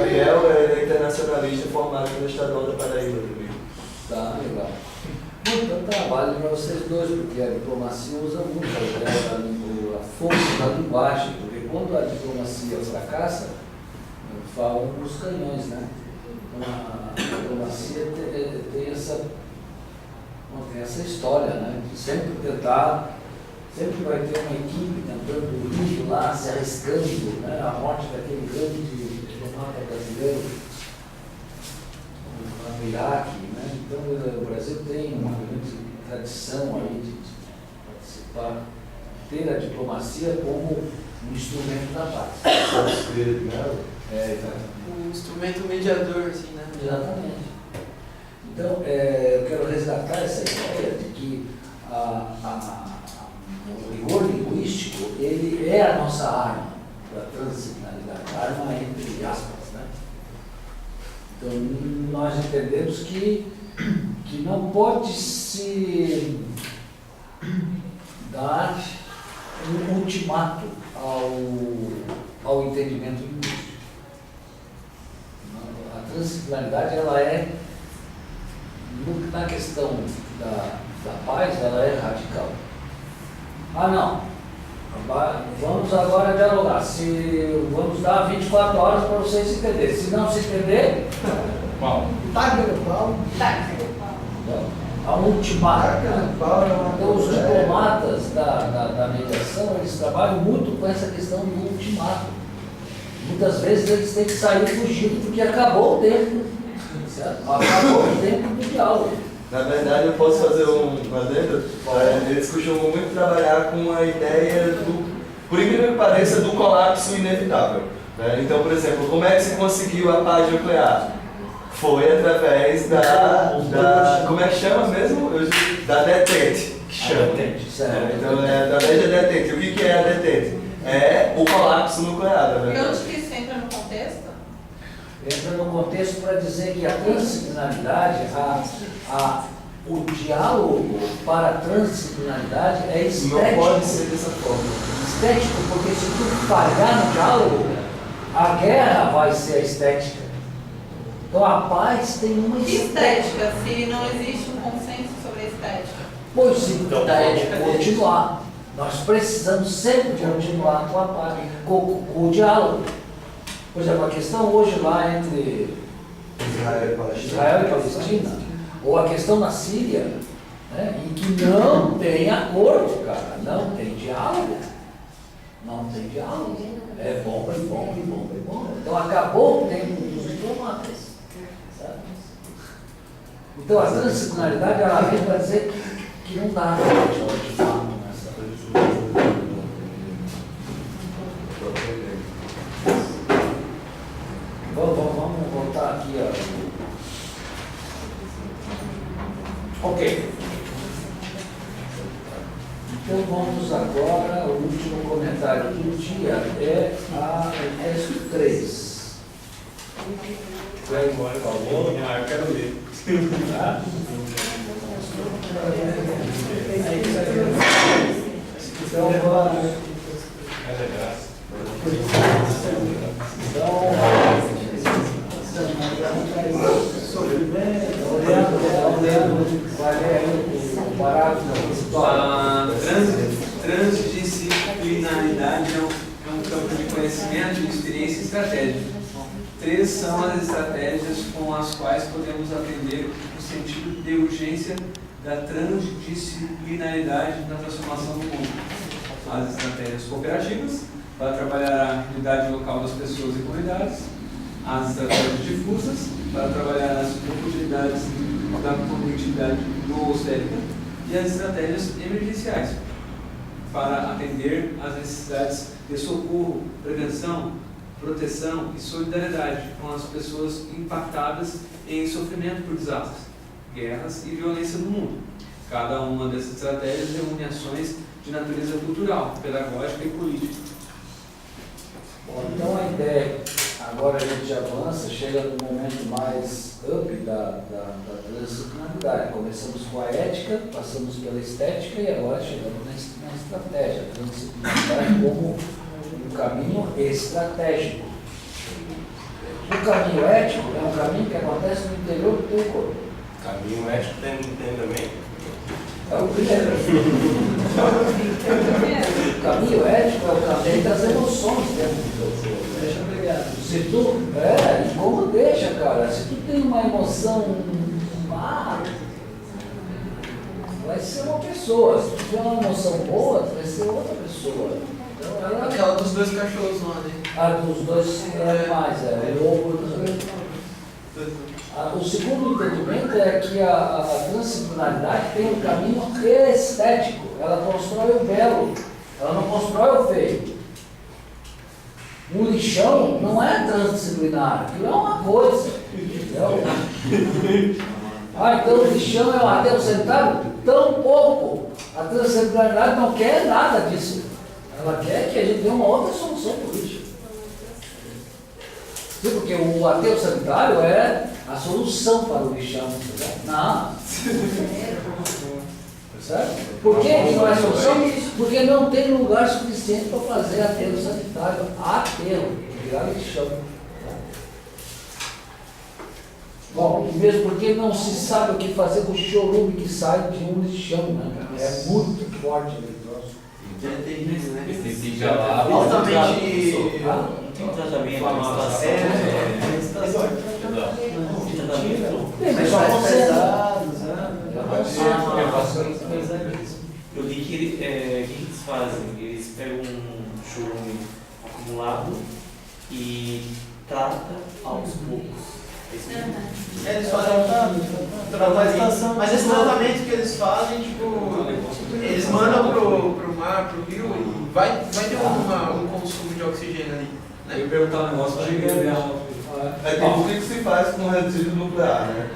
Gabriel é internacionalista formado no Estadual da Paraíba também. Tá, legal. Então trabalho para vocês dois, porque a diplomacia usa muito a força da linguagem, porque quando a diplomacia fracassa, falam os canhões, né? Então a diplomacia tem essa história, né? De sempre tentar, sempre vai ter uma equipe tentando ir lá, se arriscando, né? A morte daquele grande diplomata brasileiro no Iraque, né? Então o Brasil tem uma grande tradição aí de participar, ter a diplomacia como um instrumento da paz. Um instrumento mediador, assim, né? Exatamente. Então, eu quero resgatar essa ideia de que o rigor linguístico, ele é a nossa arma da transdisciplinaridade, arma entre aspas, né? Então, nós entendemos que não pode se dar um ultimato ao entendimento linguístico. A transdisciplinaridade, ela é, na questão da paz, ela é radical. Ah, não, vamos agora dialogar. Vamos dar 24 horas para vocês se entenderem. Se não se entender, Pau. Taca no pau. a ultimato. Então, os diplomatas da mediação, eles trabalham muito com essa questão do ultimato. Muitas vezes eles têm que sair fugindo porque acabou o tempo. Certo? Acabou o tempo do diálogo. Na verdade, eu posso fazer um adendo? Eles costumam muito trabalhar com a ideia do, por incrível que pareça, do colapso inevitável. Né? Então, por exemplo, como é que se conseguiu a paz nuclear? Foi através da como é que chama mesmo? Da detente, que chama. Então, é através da detente. O que é a detente? É o colapso nuclear, E né? onde que isso entra no contexto? Entra no contexto para dizer que a transdisciplinaridade, o diálogo para a transdisciplinaridade é estético. Não pode ser dessa forma. Estético, porque se tu falhar no diálogo, a guerra vai ser a estética. Então a paz tem uma Que estética. estética, se não existe um consenso sobre a estética? Pois então, Estética vamos continuar. Nós precisamos sempre continuar com a paz, com o diálogo. Por exemplo, a questão hoje lá entre Israel e Palestina, ou a questão na Síria, né, em que não tem acordo, cara, não tem diálogo. Não tem diálogo. É bomba, é bomba, é bomba, é bomba. Então acabou o tempo dos diplomatas. Sabe? Então a transdisciplinaridade, ela vem para dizer que não dá de fato nessa. Vamos voltar aqui, ó. Ok. Então vamos agora, o último comentário do dia é o texto 3. Vai embora, por favor. Eu quero ler. Tá? Então, Haja graça. A transdisciplinaridade é um campo de conhecimento, de experiência e estratégia. 3 são as estratégias com as quais podemos atender o sentido de urgência da transdisciplinaridade na transformação do mundo. As estratégias cooperativas, para trabalhar a unidade local das pessoas e comunidades. As estratégias difusas, para trabalhar as oportunidades da comunidade noosférica. E as estratégias emergenciais, para atender às necessidades de socorro, prevenção, proteção e solidariedade com as pessoas impactadas em sofrimento por desastres, guerras e violência no mundo. Cada uma dessas estratégias reúne ações de natureza cultural, pedagógica e política. bom, então a ideia, agora a gente avança, chega no momento mais up da transdisciplinaridade. Começamos com a ética, passamos pela estética e agora chegamos na estratégia. A transdisciplinaridade como um caminho estratégico. O caminho ético é um caminho que acontece no interior do teu corpo. Caminho ético tem também. É o primeiro. O caminho ético é o caminho das emoções dentro do teu corpo. Deixa eu pegar. Se tu, e como deixa, cara, se tu tem uma emoção má, vai ser uma pessoa. Se tu tiver uma emoção boa, tu vai ser outra pessoa. Então, ela, Aquela dos dois cachorros lá, né? a dos dois animais, o lobo dos dois. O segundo entendimento é que a transdisciplinaridade tem um caminho estético. Ela constrói o belo, ela não constrói o feio. Um lixão não é transdisciplinar, aquilo é uma coisa. Entendeu? Então o lixão é um ateu sentado? Tão pouco. A transdisciplinaridade não quer nada disso. Ela quer que a gente dê uma outra solução para o lixo. Porque o ateu sanitário é a solução para o lixão. Não. Certo? Por que não é solução? Porque não tem lugar suficiente para fazer aterro sanitário. Aterro, virar lixão. Bom, e mesmo porque não se sabe o que fazer com o chorume que sai de um lixão, né? É muito forte o troço. É terrível, né? Esse fica lá. Altamente. Tem um tratamento, É, uma situação. Tem, mas só consegue. Eu li que o que eles fazem? Eles pegam um chorume acumulado e trata aos poucos. Eles fazem tratamento, mas esse tratamento que eles fazem, tipo, eles mandam pro mar, pro rio e vai ter um consumo de oxigênio ali. Eu ia perguntar um negócio para ele. Tem tudo que se faz com resíduo nuclear, né?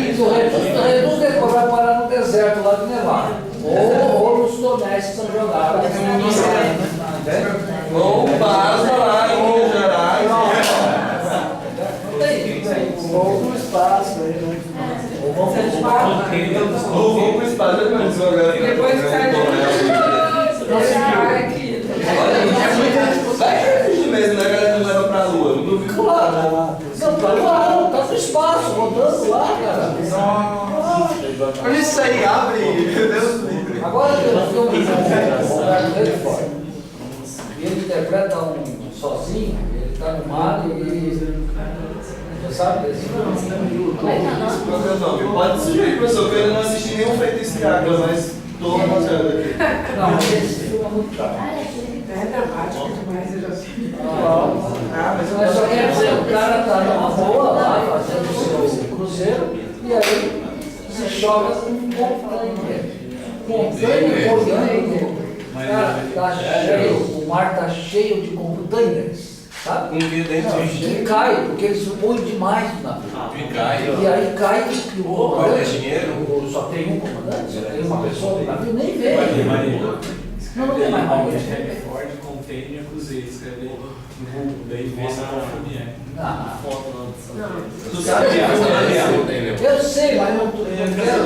Isso, o reduz depois vai parar no deserto lá de Nevada. Ou nos tonéis que são jogados. Ou vaza lá em Minas Gerais. Ou no espaço. Ou vamos para o espaço. Ou vou pro espaço, eu conheço agora. Depois que sai Vai que mesmo, né? A galera não leva pra lua. Não duvido. Claro. Não, tá lá, tá no espaço, rodando lá, cara. Olha isso aí, abre, meu Deus do livro. Agora tem um filme com o Roberto Redford. E ele interpreta sozinho, ele tá no mar e. Você sabe desse filme? Qual que é o nome? Pode sugerir, professor, que eu ainda não assisti nenhum feitiço de água, mas tô anotando aqui. Não, mas esse filme é muito chato. É dramático demais, eu já sei. Mas só quer dizer, o cara tá numa boa lá, fazendo o seu cruzeiro, e aí se joga com um container. Container olhando. Cara, tá cheio, o mar tá cheio de containers, sabe? Um dia dentro E cai, porque eles põem demais no navio. de cai. E aí cai e o Olha, comandante, dinheiro. só tem um comandante, só tem uma pessoa no navio, nem vê. Não tem mais marinha. Ford container cruzeiro, escreve no Google, daí vê se confunde. Tu sabe que Eu sei, mas não quero.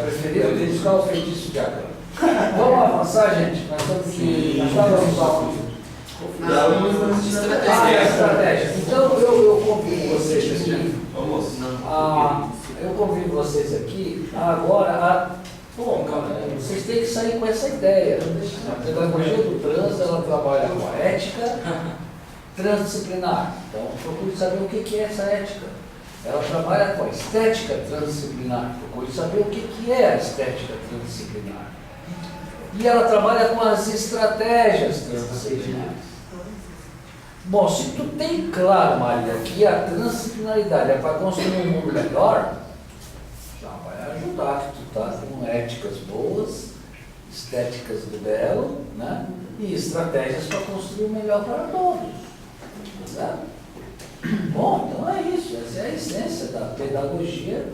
Preferia dedicar o feitiço de água. Vamos avançar, gente. Nós estamos que. Nós estávamos estratégia. Então eu convido vocês aqui. Eu convido vocês aqui agora bom, cara, vocês têm que sair com essa ideia. A pedagogia do trans, ela trabalha com a ética transdisciplinar. Então, procure saber o que é essa ética. Ela trabalha com a estética transdisciplinar. Procure saber o que é a estética transdisciplinar. E ela trabalha com as estratégias transdisciplinares. Bom, se tu tem claro, Maria, que a transdisciplinaridade é para construir um mundo melhor, já vai ajudar, que tu tá com éticas boas, estéticas do belo, né? E estratégias para construir o melhor para todos. Certo? Bom, então é isso, essa é a essência da pedagogia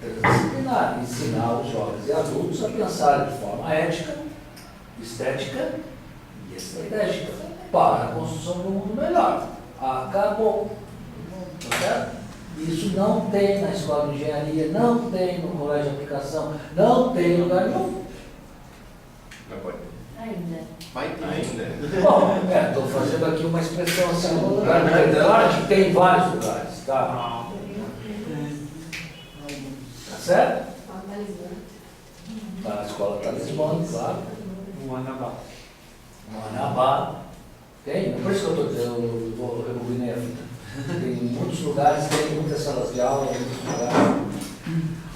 transdisciplinar, ensinar os jovens e adultos a pensar de forma ética, estética e estratégica para a construção de um mundo melhor. Acabou. Tá certo? Isso não tem na escola de engenharia, não tem no colégio de aplicação, não tem em lugar nenhum. Não pode. Ainda. Vai ter ainda. Bom, estou fazendo aqui uma expressão assim, claro que tem em vários lugares, tá? Tá certo? Na escola Talismã, claro. No Anabá. No Anabá. Tem, por isso que eu estou dizendo, eu vou rebobinei a fita. Tem muitos lugares, tem muitas salas de aula, muitos lugares.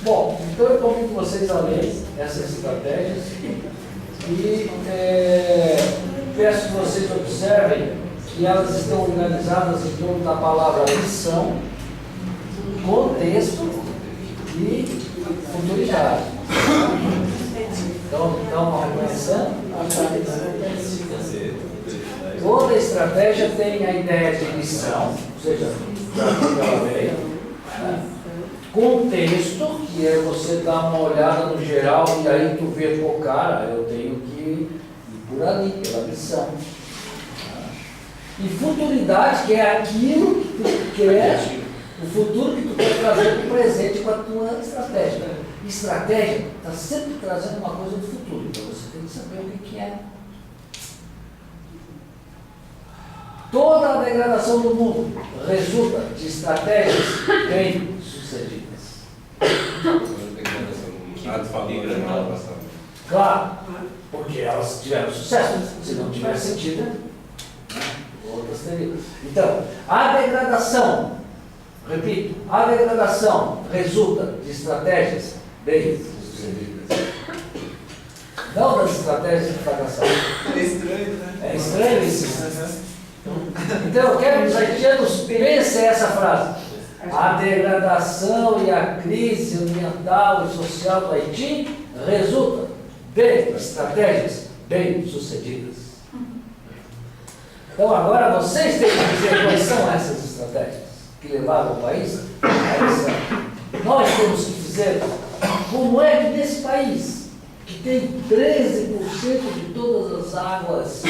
Bom, então eu convido vocês a ler essas estratégias e peço que vocês observem que elas estão organizadas em torno da palavra lição, contexto e futuridade. Então, estão reconhecendo? Toda estratégia tem a ideia de lição, ou seja, para que ela veio, né? Contexto, que é você dar uma olhada no geral e aí tu vê, pô, cara, eu tenho que ir por ali, pela missão. E futuridade, que é aquilo que tu quer, o futuro que tu quer trazer para o presente com a tua estratégia. Estratégia está sempre trazendo uma coisa do futuro, então você tem que saber o que é. Toda a degradação do mundo resulta de estratégias bem sucedidas. Claro, porque elas tiveram sucesso, se não tivesse sentido, né? Outras teriam. Então, a degradação, repito, a degradação resulta de estratégias bem sucedidas. Não das estratégias de fracassação. É estranho, né? É estranho isso. Então, eu quero que os haitianos pensem essa frase. A degradação e a crise ambiental e social do Haiti resulta de estratégias bem-sucedidas. Então, agora vocês têm que dizer quais são essas estratégias que levaram o país à eleição. Nós temos que dizer como é que nesse país, que tem 13% de todas as águas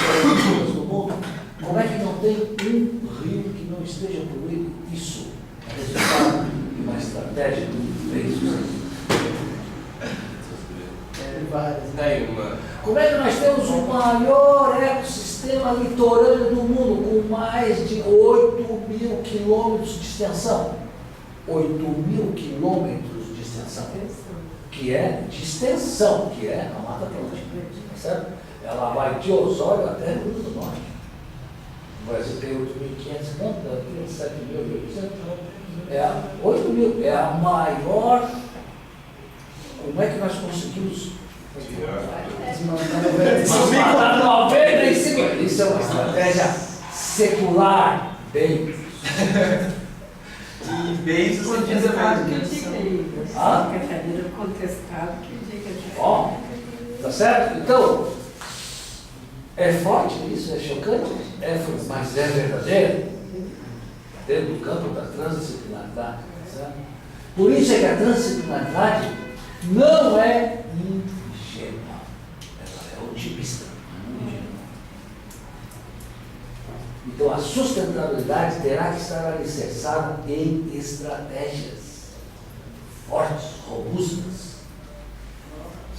do mundo, como é que não tem um rio que não esteja poluído? Isso é resultado de uma estratégia bem sucedida. Como é que nós temos o maior ecossistema litorâneo do mundo, com mais de 8.000 quilômetros de extensão? 8.000 quilômetros de extensão. Que é de extensão, que é a Mata Atlântica. Certo? Ela vai de Osório até Rio Grande do Norte. O Brasil tem 8.500 quilômetros, 7.800. É 8.000, é a maior. Como é que nós conseguimos? Desmontar 95. Isso é uma estratégia secular, bem. E bem sucedida mesmo. Catarina contestado que diga de Ó, tá certo? Então, é forte isso, é chocante, mas é verdadeiro. Dentro do campo da transdisciplinaridade. Certo? Por isso é que a transdisciplinaridade não é ingênua, ela é otimista. Então a sustentabilidade terá que estar alicerçada em estratégias fortes, robustas.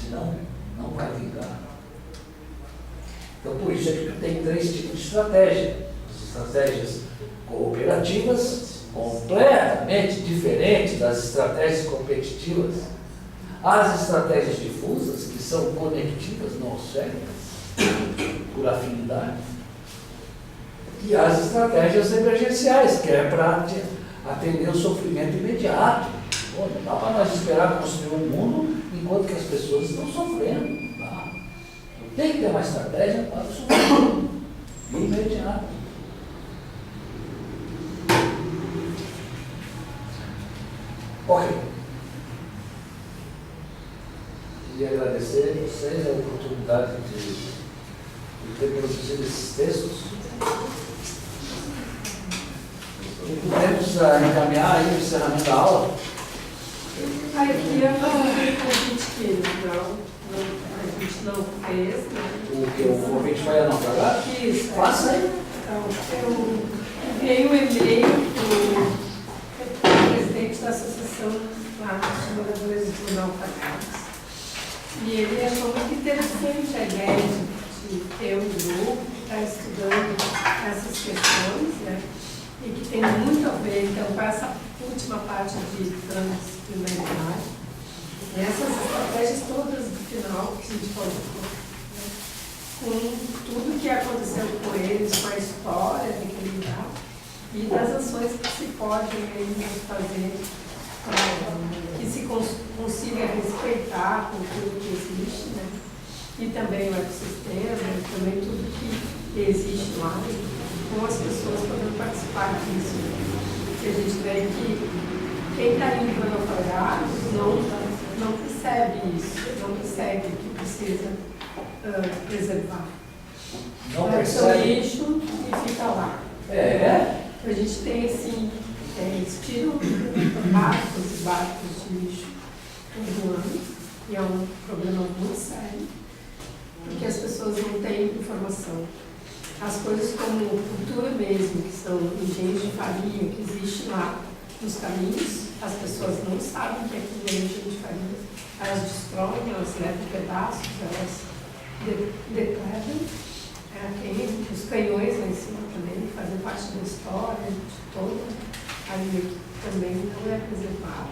Senão, não vai vingar. Então por isso é que tem 3 tipos de estratégia. As estratégias cooperativas, completamente diferentes das estratégias competitivas. As estratégias difusas, que são conectivas, noosféricas, por afinidade. E as estratégias emergenciais, que é para atender o sofrimento imediato. Pô, não dá para nós esperar construir um mundo enquanto que as pessoas estão sofrendo. Tá? Tem que ter uma estratégia para o sofrimento imediato. Ok. Queria agradecer a vocês a oportunidade de ter produzido esses textos. E podemos encaminhar aí o encerramento da aula? Aí eu queria fazer um convite que a gente não fez, né? O que o convite vai naufragar? Isso. Faça aí. Então, eu enviei um e-mail para o presidente da Associação dos Moradores de Naufragados. E ele achou muito interessante a ideia de ter um grupo que está estudando essas questões, né? E que tem muito a ver, então, com essa última parte de transdisciplinaridade. E essas estratégias todas do final que a gente colocou, né? Com tudo que aconteceu com eles, com a história daquele lugar e das ações que se podem ainda fazer que se consiga respeitar a cultura que existe, né? E também o ecossistema, e também tudo que existe lá, com as pessoas podendo participar disso. Porque a gente vê que quem está indo para naufragar não percebe isso, não percebe que precisa preservar. Não Leva seu percebe. lixo e fica lá. A gente tem assim, eles tiram barcos e barcos de lixo todo ano, e é um problema muito sério, porque as pessoas não têm informação. As coisas como cultura mesmo, que são engenhos de farinha, que existem lá nos caminhos, as pessoas não sabem que aquilo é engenho de farinha. Elas destroem, elas levam pedaços, elas depredam. Tem os canhões lá em cima também, fazem parte da história de toda a ilha, que também não é preservada.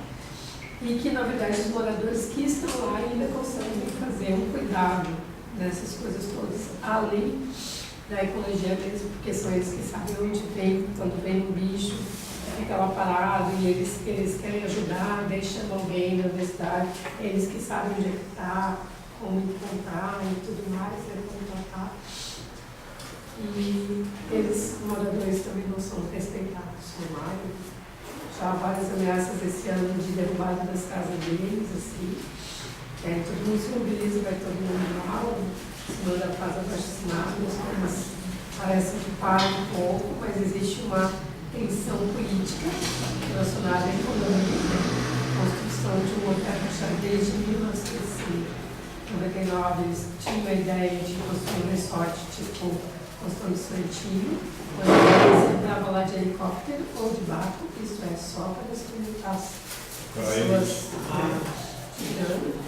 E que, na verdade, os moradores que estão lá ainda conseguem fazer um cuidado nessas coisas todas, além da ecologia mesmo, porque são eles que sabem onde vem, quando vem um bicho, fica lá parado e eles querem ajudar, deixam alguém na universidade, eles que sabem onde é que está, como encontrar e tudo mais, como tratar. E eles, moradores, também não são respeitados no mar. Já há várias ameaças esse ano de derrubada das casas deles, assim. Todo mundo se mobiliza, vai todo mundo lá, o senhor da casa abaixo-assinado, as coisas parecem que param um pouco, mas existe uma tensão política relacionada à economia, né? Construção de um hotel desde 1999, eles tinham a ideia de construir um resort tipo Construção de Santinho, onde eles entravam lá de helicóptero ou de barco, isso é só para experimentar as pessoas tirando,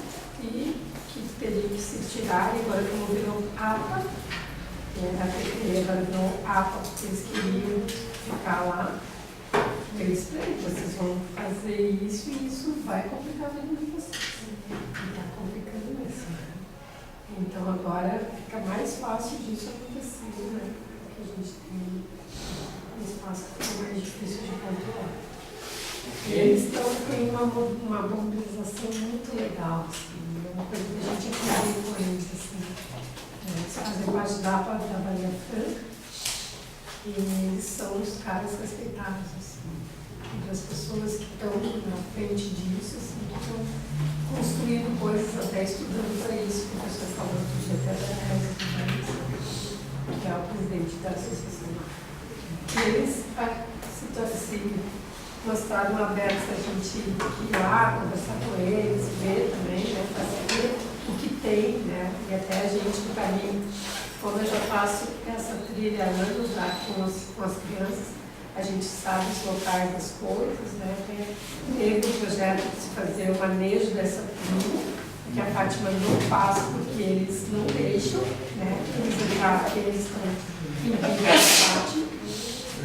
e que teriam que se tirar, e agora como virou APA, agora virou APA, porque eles queriam ficar lá, eles vocês vão fazer isso e isso vai complicar a vida de vocês. Está complicando mesmo. Então agora fica mais fácil disso acontecer, né? Porque a gente tem um espaço que é mais difícil de controlar. E eles estão com uma mobilização muito legal, assim, é uma coisa que a gente aprende com eles, assim. Eles fazem parte da APA da Bahia Franca e eles são os caras respeitados, assim. Entre as pessoas que estão na frente disso, assim, que estão construindo coisas, até estudando para isso, o professor falou do GTRS, que é o presidente da associação. E eles mostraram abertos a gente ir lá, conversar com eles, ver também, né, para saber o que tem, né, e até a gente do caminho, como eu já faço essa trilha há anos já com as crianças, a gente sabe os locais das coisas, né? Teve um projeto de se fazer o manejo dessa trilha, que a Fátima não faz porque eles não deixam, né? Eles estão impedindo essa parte.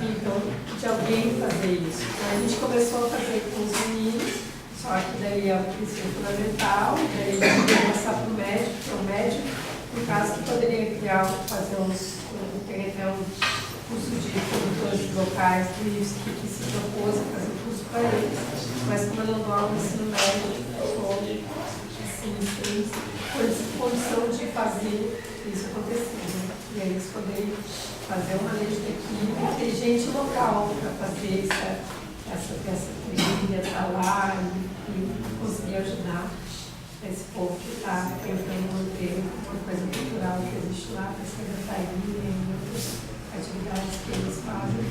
Então, de alguém fazer isso. Então, a gente começou a fazer com os meninos, só que daí é o princípio fundamental, daí a gente vai passar para o médico, que é o médico, no caso que poderia fazer tem até um curso de produtores locais, que se propôs a fazer curso para eles, mas como eu não dou aula no ensino médio, eu assim, tem condição de fazer isso acontecer, né? E aí eles poderem fazer o manejo da equipe, ter gente local para fazer essa trilha, estar lá e conseguir ajudar esse povo que está tentando manter uma coisa cultural que existe lá, para secretaria e outras atividades que eles fazem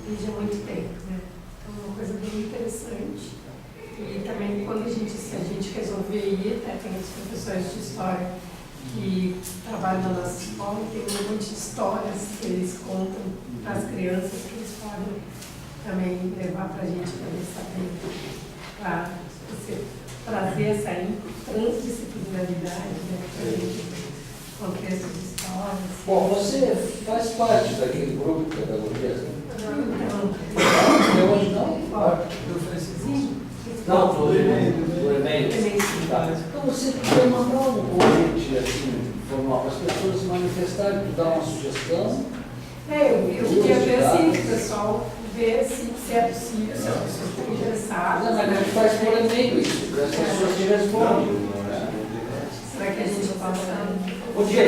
desde há muito tempo, né? Então é uma coisa bem interessante. E também quando se a gente resolver ir, até tem os professores de história que trabalham na nossa escola, tem um monte de histórias que eles contam para as crianças que eles podem também levar para a gente poder saber, para você trazer essa transdisciplinaridade, né, para a gente, contexto de história. Bom, você faz parte daquele grupo de pedagogia, né? Até hoje não? Não, do e-mail. Tá. Então você podia mandar um convite assim, formal para as pessoas se manifestarem, dar uma sugestão. Eu queria ver assim, o pessoal ver se é possível, se as pessoas estão interessadas. Mas a gente faz por e-mail isso, as pessoas te respondem. Será que a gente passa? O dia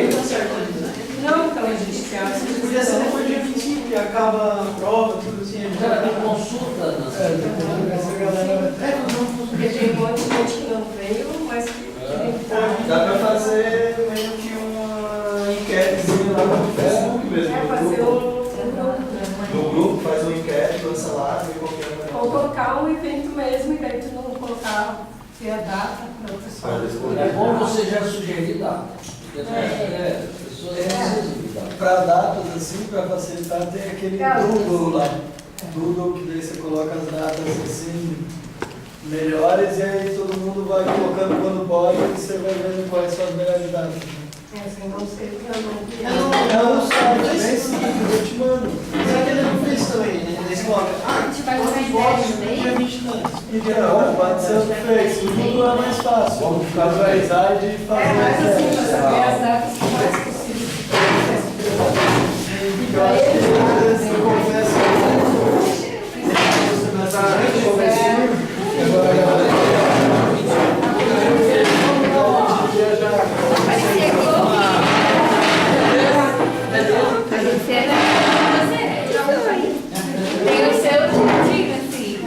Não, então a gente acha que Podia ser depois do dia 25, que acaba a prova, tudo assim. o cara tem consulta nas porque tem um monte de gente que não veio, mas que Dá pra fazer meio que uma enquetezinha lá no Facebook mesmo. fazer No grupo, faz uma enquete, lança lá, vê qualquer coisa. ou colocar um evento mesmo, e daí tu não colocar a data para o pessoal. É bom você já sugerir data. Porque as pessoas precisam de data. Para datas, assim, para facilitar, tem aquele Doodle lá. Doodle, que daí você coloca as datas assim melhores e aí todo mundo vai colocando quando pode e você vai vendo quais são as melhores datas. Eu não sei, É um site bem simples, eu te mando. Será que ele não fez também? Eles colocam, A gente vai quantos colocar votos ideia no no meio? dia 20 anos? Então, pode ser o que fez. O Doodle é mais fácil. Visualizar e fazer. mas assim, para saber as datas que mais possível. Eu acho que eu confesso Tem o seu jeitinho, assim.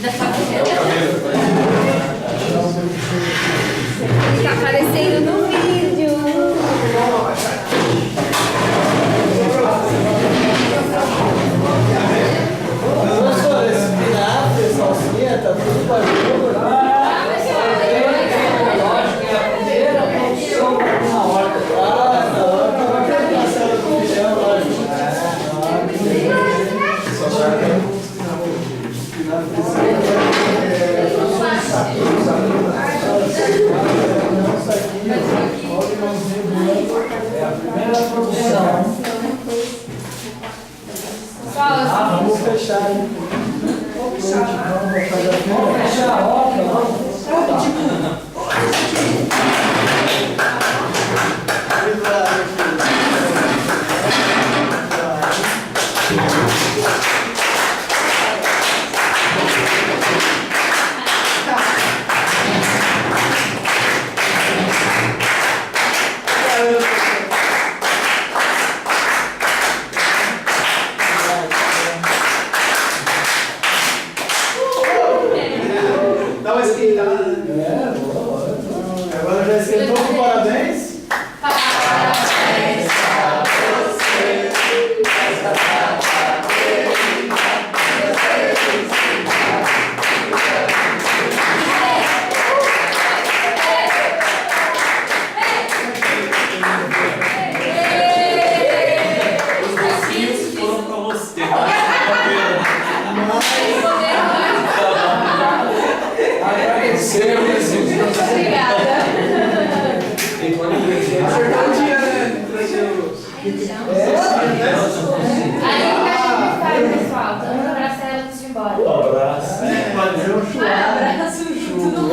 Da família. Ele tá aparecendo no vídeo. Professor, esse espinafre, salsinha, tá tudo barulho. Lógico que é a primeira produção na horta. É a primeira produção. Vamos fechar, hein? Vou fechar. Vamos fechar a horta, vamos. Dá uma esquentada, né? Agora já esquentou com parabéns. Foram pra você. Agradecemos. Obrigada. Acertou o dia, né? Aí, pessoal. Vamos abraçar ela antes de ir embora. Abraço. Fazer um churrasco. Abraço, tudo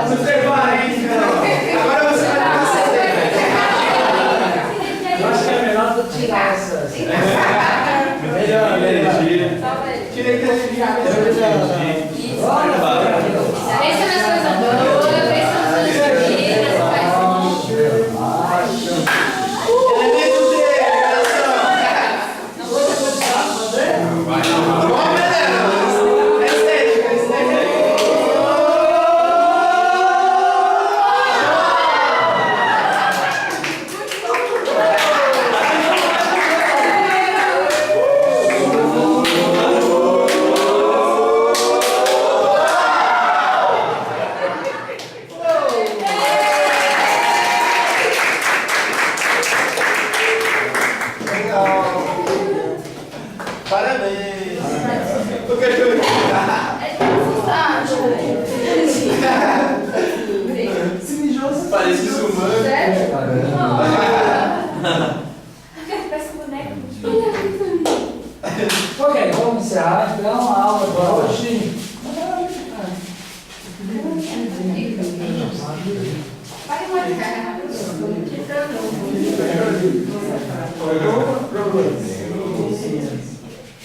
Você vai, hein? Agora você vai Eu acho que é melhor tu tirar essas. Melhor, melhor. Tirei energia. Pensa nas coisas boas, pensa nas coisas bonitas, faz Elemento D, coração. Não vou te puxar. Vamos, galera. Estética, estética. Se mijou, você Parece humano. Sério? Caramba. Parece um boneco. Ok, vamos encerrar então a aula de hoje. Vai marcar.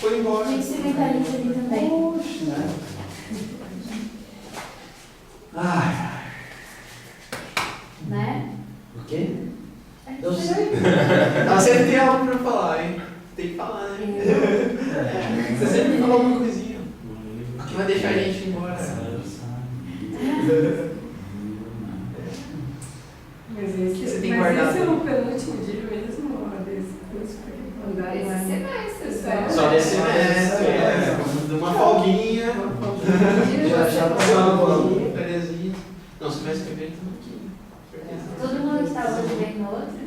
foi embora. A gente se mentaliza ali também. Ai, Né? o quê? Eu sei. Ela sempre tem algo pra falar, hein? Tem que falar, né? Você sempre fala alguma coisinha. Que vai deixar a gente ir embora. Mas esse, Você tem mas guardado. esse é o penúltimo dia mesmo, ó, desse curso para andar Esse lá. semestre só. Só desse semestre, uma folguinha. Já passou uma fériasinha. Não, semestre que vem estamos aqui. Todo mundo está hoje bem no outro?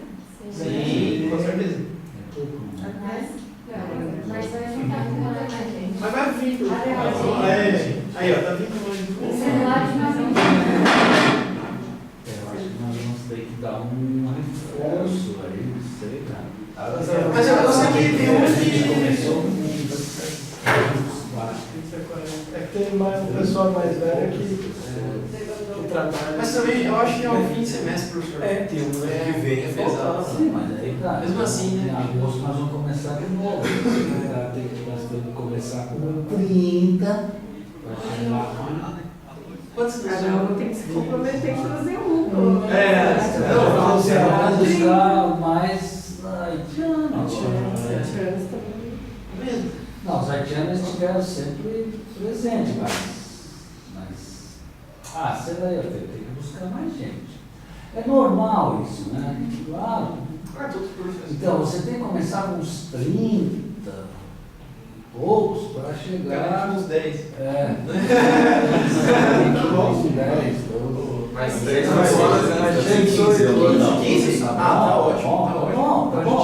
Sim, com certeza. Mas vai juntar com a gente. Mas vai vir. Aí, ó, tá vindo mais. Celular de mais um. eu acho que nós vamos ter que dar um reforço aí, não sei, cara. Mas eu sei que tem um que começou É que tem mais, um pessoal mais velho que trabalha. Mas também eu acho que é o fim de semestre, professor. Tem um ano que vem, é pesado. Sim, mas aí tá. Mesmo assim, né? Em agosto nós vamos começar de novo. Tem que nós temos que começar com 30. Vai chegar com. Quantos Cada um tem que se comprometer em fazer um. Não, você vai buscar mais haitianos. 7 anos também. Mesmo? Não, os haitianos estiveram sempre presentes, mas. Sei lá, eu tenho que buscar mais gente. É normal isso, né? Claro. Todos os professores. Então, você tem que começar com uns 30 e poucos para chegar. Uns 10. É. Uns 10, todos. Mais Mas 3 mais horas, mas né? tinha 15 anos. 15? Ah, tá ótimo. Tá ótimo. Bom, tá bom.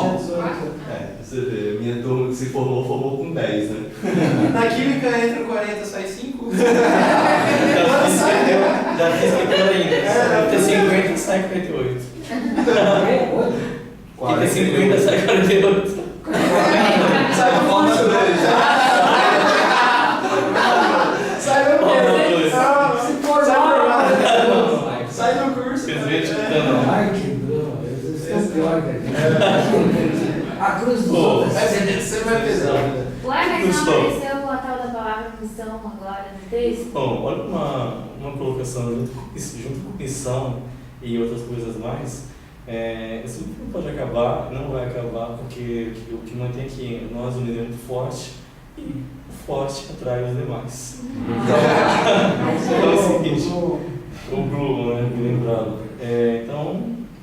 Você vê, minha turma que se formou com 10, né? Na química entra 40, sai 5. Já fiz aquilo ainda. Tem 50 sai 48. E tem 50 sai 48. Sai do curso. Sai do curso. Se for Sai do curso. Ai, que dor. Esse é o pior, velho. A cruz dos outros. Você vai pesar. Ué, mas não Gostou. apareceu com a tal da palavra missão agora no texto? Bom, olha uma colocação junto com missão e outras coisas mais. Isso não pode acabar, não vai acabar, porque o que mantém aqui nós unidos é muito forte e o forte atrai os demais. Então é o seguinte, o Blue, né, me lembrado. Então,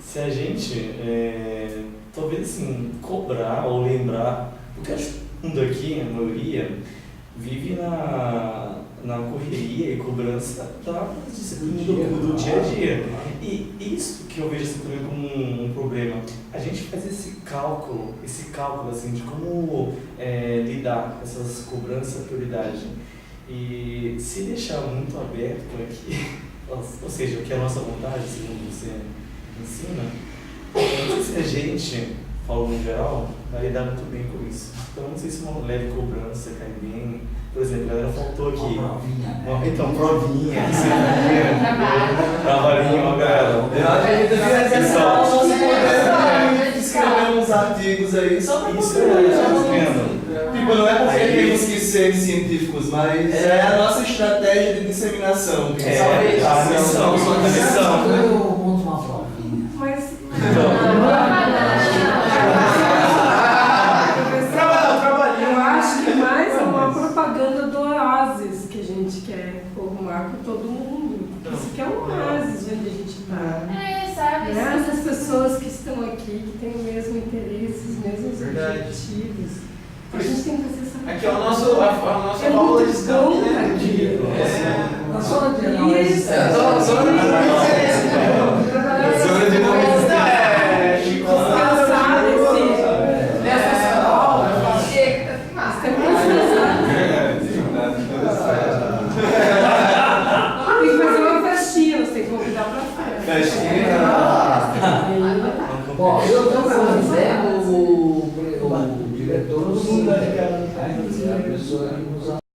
se a gente, talvez assim, cobrar ou lembrar, porque acho que todo mundo aqui, a maioria, vive na correria e cobrança da disciplina do dia a dia. E isso que eu vejo assim, também como um problema. A gente faz esse cálculo assim, de como lidar com essas cobranças e prioridade. E se deixar muito aberto aqui, ou seja, o que é a nossa vontade, segundo você ensina, não sei se a gente, falando em geral, vai lidar muito bem com isso. Então, não sei se uma leve cobrança cai bem. Por exemplo, a galera faltou aqui. Então, provinha. Trabalhinho, ó, galera. Eu acho que a gente devia ter essa aula escrever uns artigos aí, só pra Isso Tipo, não é porque temos que ser científicos, mas é a nossa estratégia de disseminação. A missão, só a missão. Eu monto uma provinha. Mas. Eu acho que mais é uma propaganda do oásis que a gente quer formar com todo mundo. Isso que é um oásis onde a gente está. Sabe? Essas pessoas que estão aqui, que têm o mesmo interesse, os mesmos objetivos. A gente tem que fazer essa. Aqui é a nossa válvula de escape, né? Na zona de análise. Isso. Zona de Zona de Descansar nessas válvulas. Chega, tá filmado. Tem que descansar. Ó, eu tenho como exemplo o diretor do Cine, né? Que é a pessoa